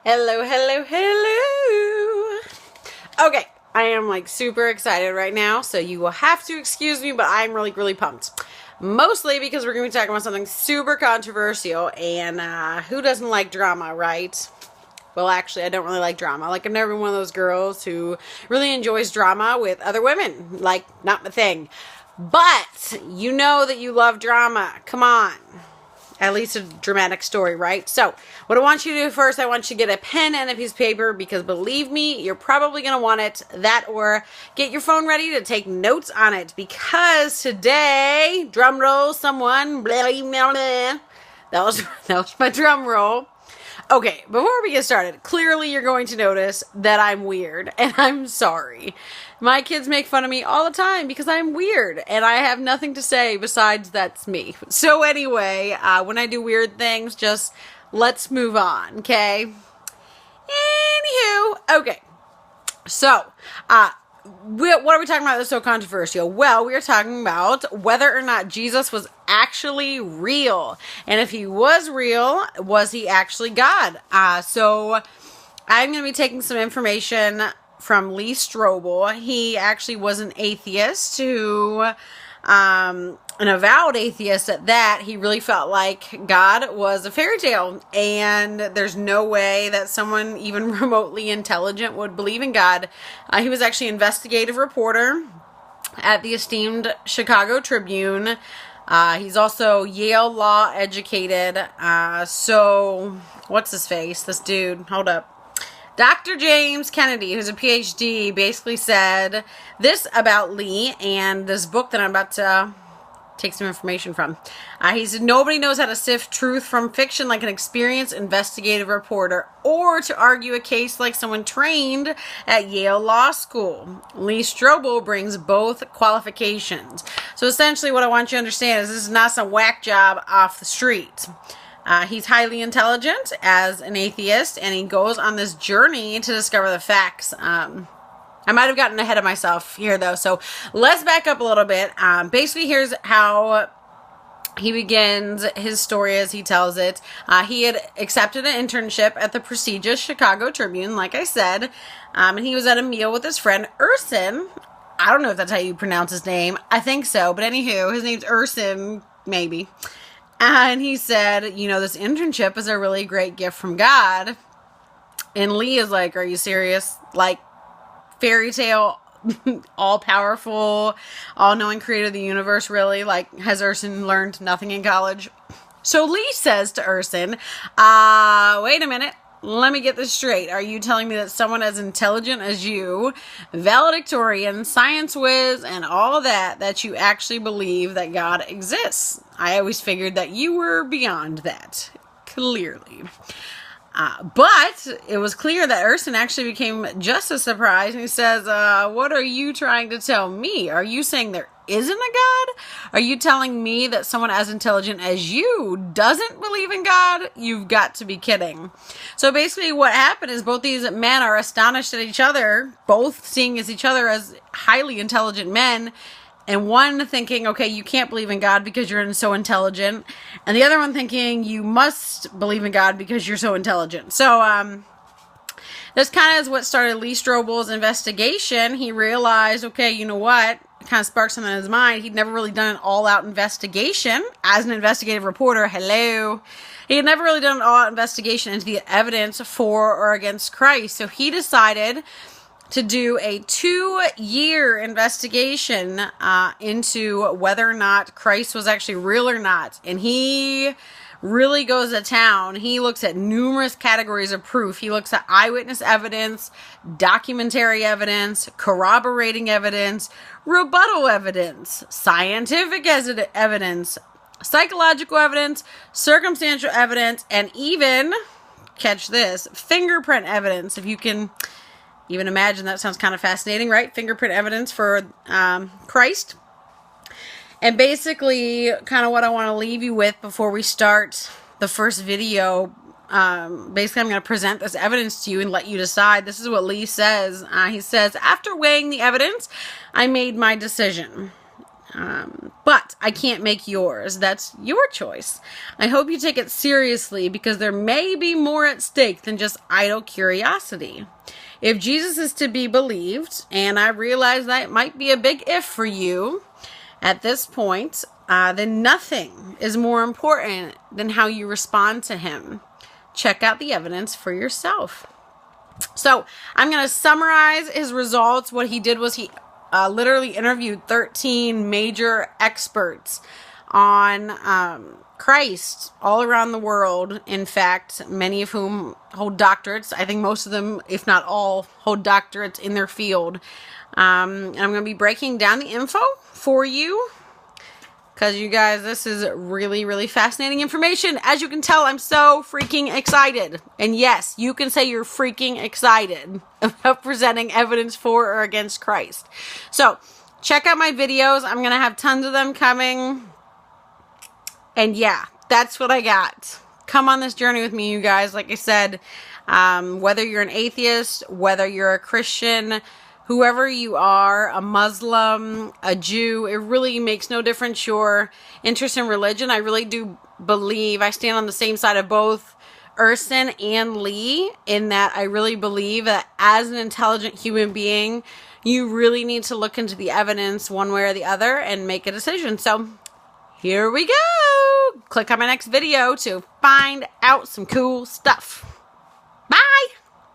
Hello, hello, hello. Okay, I am like super excited right now, so you will have to excuse me, but I'm really, really pumped. Mostly because we're going to be talking about something super controversial, and who doesn't like drama, right? Well, actually, I don't really like drama. Like, I've never been one of those girls who really enjoys drama with other women. Like, not my thing. But you know that you love drama. Come on. At least a dramatic story, right? So, what I want you to do first, I want you to get a pen and a piece of paper because believe me, you're probably going to want it. That or get your phone ready to take notes on it because today, drum roll, someone, blah, blah, blah. That was my drum roll. Okay, before we get started, clearly you're going to notice that I'm weird, and I'm sorry. My kids make fun of me all the time because I'm weird, and I have nothing to say besides that's me. So anyway, when I do weird things, just let's move on, okay? Anywho, okay. So, what are we talking about that's so controversial? Well, we are talking about whether or not Jesus was actually real. And if he was real, was he actually God? So I'm going to be taking some information from Lee Strobel. He actually was an atheist who, an avowed atheist at that. He really felt like God was a fairy tale, and there's no way that someone even remotely intelligent would believe in God. He was actually an investigative reporter at the esteemed Chicago Tribune. He's also Yale law educated. So what's his face? This dude, hold up. Dr. James Kennedy, who's a PhD, basically said this about Lee and this book that I'm about to take some information from. He said, nobody knows how to sift truth from fiction like an experienced investigative reporter or to argue a case like someone trained at Yale Law School. Lee Strobel brings both qualifications. So essentially what I want you to understand is this is not some whack job off the street. He's highly intelligent as an atheist, and he goes on this journey to discover the facts. I might have gotten ahead of myself here, though, so let's back up a little bit. Basically, here's how he begins his story as he tells it. He had accepted an internship at the prestigious Chicago Tribune, like I said, and he was at a meal with his friend Urson. I don't know if that's how you pronounce his name. I think so, but anywho, his name's Urson, maybe. And he said, this internship is a really great gift from God. And Lee is like, are you serious? Like, fairy tale, all-powerful, all-knowing creator of the universe, really? Like, has Urson learned nothing in college? So Lee says to Urson, wait a minute. Let me get this straight. Are you telling me that someone as intelligent as you, valedictorian, science whiz, and all that you actually believe that God exists? I always figured that you were beyond that. Clearly. But it was clear that Urson actually became just as surprised. And he says, what are you trying to tell me? Are you saying there isn't a God? Are you telling me that someone as intelligent as you doesn't believe in God? You've got to be kidding. So basically what happened is both these men are astonished at each other, both seeing each other as highly intelligent men. And one thinking, okay, you can't believe in God because you're so intelligent. And the other one thinking, you must believe in God because you're so intelligent. So, this kind of is what started Lee Strobel's investigation. He realized, okay, you know what? It kind of sparked something in his mind. He'd never really done an all-out investigation as an investigative reporter. Hello. He had never really done an all-out investigation into the evidence for or against Christ. So he decided to do a 2-year investigation into whether or not Christ was actually real or not. And he really goes to town. He looks at numerous categories of proof. He looks at eyewitness evidence, documentary evidence, corroborating evidence, rebuttal evidence, scientific evidence, psychological evidence, circumstantial evidence, and even, catch this, fingerprint evidence. If you can even imagine, that sounds kind of fascinating, right? Fingerprint evidence for Christ. And basically, kind of what I want to leave you with before we start the first video, basically I'm going to present this evidence to you and let you decide. This is what Lee says. He says, after weighing the evidence, I made my decision. But I can't make yours. That's your choice. I hope you take it seriously because there may be more at stake than just idle curiosity. If Jesus is to be believed, and I realize that might be a big if for you at this point, then nothing is more important than how you respond to him. Check out the evidence for yourself. So I'm going to summarize his results. What he did was he literally interviewed 13 major experts on Christ all around the world. In fact, many of whom hold doctorates. I think most of them, if not all, hold doctorates in their field. And I'm going to be breaking down the info for you because you guys, this is really, really fascinating information. As you can tell, I'm so freaking excited. And yes, you can say you're freaking excited about presenting evidence for or against Christ. So check out my videos. I'm going to have tons of them coming. And yeah, that's what I got. Come on this journey with me, you guys. Like I said, whether you're an atheist, whether you're a Christian, whoever you are, a Muslim, a Jew, it really makes no difference your interest in religion. I really do believe I stand on the same side of both Urson and Lee in that I really believe that as an intelligent human being, you really need to look into the evidence one way or the other and make a decision. So here we go. Click on my next video to find out some cool stuff.